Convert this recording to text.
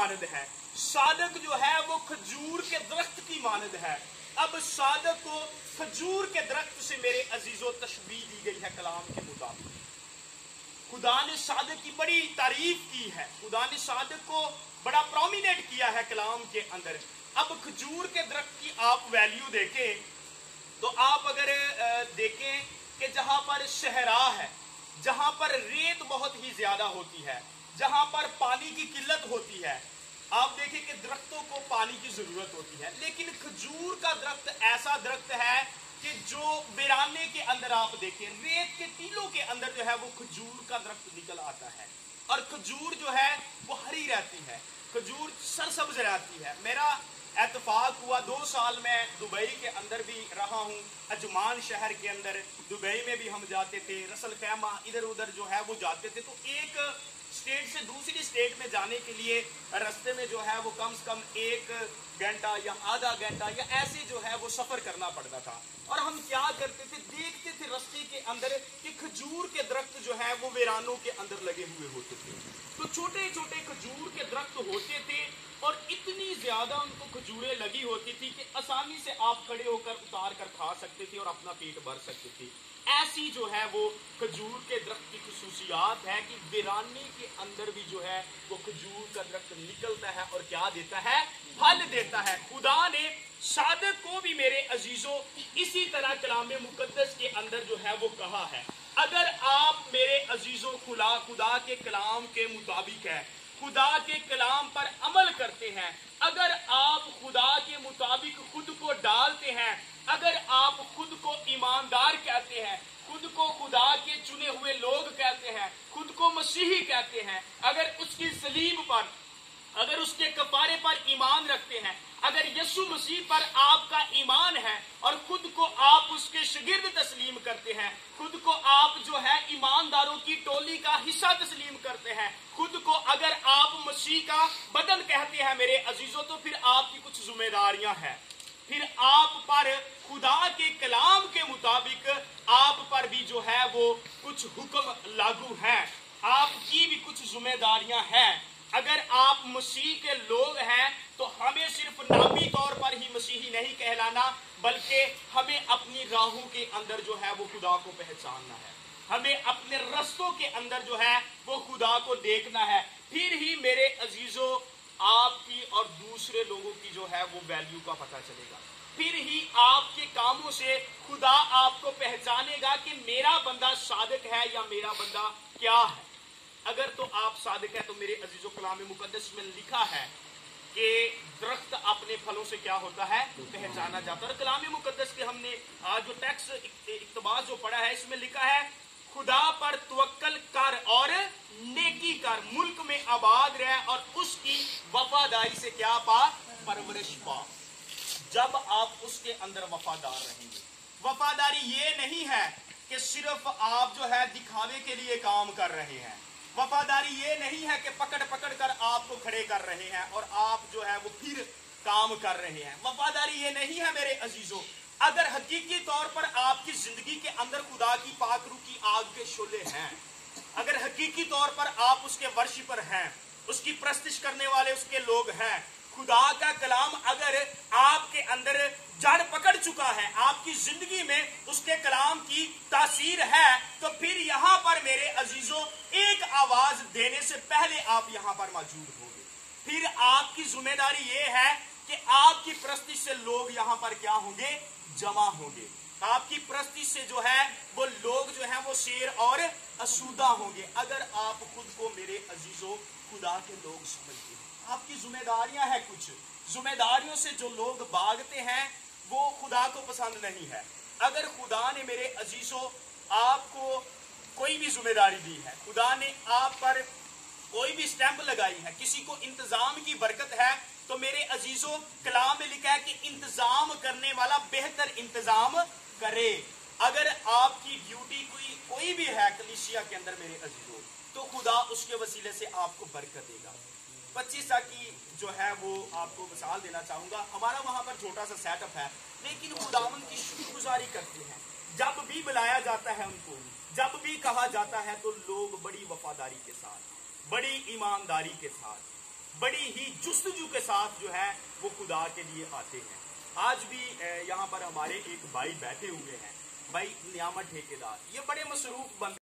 मानद है, सादक जो है वो खजूर के दरख्त की मानद है। अब सादक को खजूर के दरख्त से मेरे अजीजों तशबीह दी गई है कलाम के मुताबिक। खुदा ने सादक की बड़ी तारीफ की है, खुदा ने सादक को बड़ा प्रोमिनेट किया है कलाम के अंदर। अब खजूर के दरख्त की आप वैल्यू देखें तो आप अगर देखें कि जहां पर सहरा है, जहां पर रेत बहुत ही ज्यादा होती है, जहां पर पानी की किल्लत होती है, आप देखें कि दरख्तों को पानी की जरूरत होती है। लेकिन खजूर का दरख्त ऐसा दरख्त है कि जो वीराने के अंदर आप देखें, रेत के टीलों के अंदर जो है वो खजूर का दरख्त निकल आता है, और खजूर जो है वो हरी रहती है, खजूर सरसब्ज रहती है। मेरा एतफाक हुआ 2 साल मैं दुबई के अंदर भी रहा हूँ, अजमान शहर के अंदर दुबई में भी हम जाते थे, रसल खैमा इधर उधर जो है वो जाते थे। तो एक स्टेट से दूसरी स्टेट में जाने के लिए रास्ते में जो है वो कम से कम 1 घंटा या आधा घंटा या ऐसे जो है वो सफर करना पड़ता था। और हम क्या करते थे, देखते थे रास्ते के अंदर कि खजूर के दरख्त जो है वो वीरानों के अंदर लगे हुए होते थे। तो छोटे छोटे खजूर के दरख्त होते थे और इतनी ज्यादा उनको खजूरें लगी होती थी कि आसानी से आप खड़े होकर उतार कर खा सकते थे और अपना पेट भर सकते थे। ऐसी जो है वो खजूर के दरख्त की खुसूसियात है कि वीराने के अंदर भी जो है वो खजूर का दरख्त निकलता है और क्या देता है, फल देता है। खुदा ने सादक को भी मेरे अजीजों इसी तरह कलाम मुकद्दस के अंदर जो है वो कहा है। अगर आप मेरे अजीजों खुदा के कलाम के मुताबिक है, खुदा के कलाम पर अमल करते हैं, अगर आप खुदा के मुताबिक खुद को डालते हैं, अगर आप खुद को ईमानदार कहते हैं, खुद को खुदा के चुने हुए लोग कहते हैं, खुद को मसीही कहते हैं, अगर उसकी सलीब पर, अगर उसके कफारे पर ईमान रखते हैं, अगर यीशु मसीह पर आपका ईमान है और खुद को आप उसके शागिर्द तस्लीम करते हैं, खुद को आप जो है ईमानदारों की टोली का हिस्सा तस्लीम करते हैं, खुद को अगर आप मसीह का बदन कहते हैं मेरे अजीजों, तो फिर आपकी कुछ जिम्मेदारियां हैं। फिर आप पर खुदा के कलाम के मुताबिक आप पर भी जो है वो कुछ हुक्म लागू हैं, आपकी भी कुछ जिम्मेदारियां हैं। अगर आप मसीह के लोग हैं तो हमें सिर्फ नामी तौर पर ही मसीही नहीं कहलाना, बल्कि हमें अपनी राहों के अंदर जो है वो खुदा को पहचानना है, हमें अपने रस्तों के अंदर जो है वो खुदा को देखना है। फिर ही मेरे अजीजों आपकी और दूसरे लोगों की जो है वो वैल्यू का पता चलेगा, फिर ही आपके कामों से खुदा आपको पहचानेगा कि मेरा बंदा सादिक है या मेरा बंदा क्या है। अगर तो आप सादिक है तो मेरे अजीजों कलाम मुकद्दस में लिखा है कि दरख्त अपने फलों से क्या होता है, पहचाना जाता है। और कलाम मुकद्दस के हमने आज जो टेक्स्ट इक्तबास जो पढ़ा है इसमें लिखा है, खुदा पर तवक्कल कर और नेकी कर, मुल्क में आबाद रह और उसकी वफादारी से क्या पा, परवरिश पा। जब आप उसके अंदर वफादार रहेंगे, वफादारी ये नहीं है कि सिर्फ आप जो है दिखावे के लिए काम कर रहे हैं, वफादारी ये नहीं है कि पकड़ पकड़ कर आपको खड़े कर रहे हैं और आप जो है वो फिर काम कर रहे हैं। वफादारी ये नहीं है मेरे अजीजों, अगर हकीकी तौर पर आपकी जिंदगी के अंदर खुदा की पाकरू की आग के शोले हैं, अगर हकीकी तौर पर आप उसके वर्शिपर हैं, उसकी प्रस्तिश करने वाले उसके लोग हैं, खुदा का कलाम अगर आपके अंदर जड़ पकड़ चुका है, आपकी जिंदगी में उसके कलाम की तासीर है, तो फिर यहाँ पर मेरे अजीजों एक आवाज देने से पहले आप यहाँ पर मौजूद होंगे। फिर आपकी जिम्मेदारी ये है कि आपकी प्रस्तिश से लोग यहाँ पर क्या होंगे, जमा होंगे। आपकी प्रस्तिश से जो है वो लोग जो है वो शेर और असूदा होंगे। अगर आप खुद को मेरे अजीजों खुदा के लोग समझते हैं, आपकी जिम्मेदारियां हैं, कुछ जिम्मेदारियों से जो लोग भागते हैं वो खुदा को पसंद नहीं है। अगर खुदा ने मेरे अजीजों आपको कोई भी जिम्मेदारी दी है, खुदा ने आप पर कोई भी स्टैंप लगाई है, किसी को इंतजाम की बरकत है, तो मेरे अजीजों कलाम में लिखा है कि इंतजाम करने वाला बेहतर इंतजाम करे। अगर आपकी ड्यूटी कोई भी है कलीसिया के अंदर मेरे अजीजों, तो खुदा उसके वसीले से आपको बरकत देगा। 25 की जो है वो आपको मिसाल देना चाहूंगा। हमारा वहां पर छोटा सा सेटअप है, लेकिन खुदावन की शुक्रगुजारी करते हैं। जब भी बुलाया जाता है उनको, जब भी कहा जाता है, तो लोग बड़ी वफादारी के साथ, बड़ी ईमानदारी के साथ بڑی ہی جستجو کے ساتھ جو ہے وہ خدا کے لیے آتے ہیں. آج بھی یہاں پر ہمارے ایک بھائی بیٹھے ہوئے ہیں, بھائی نیامت ٹھیکیدار, یہ بڑے مصروف بندے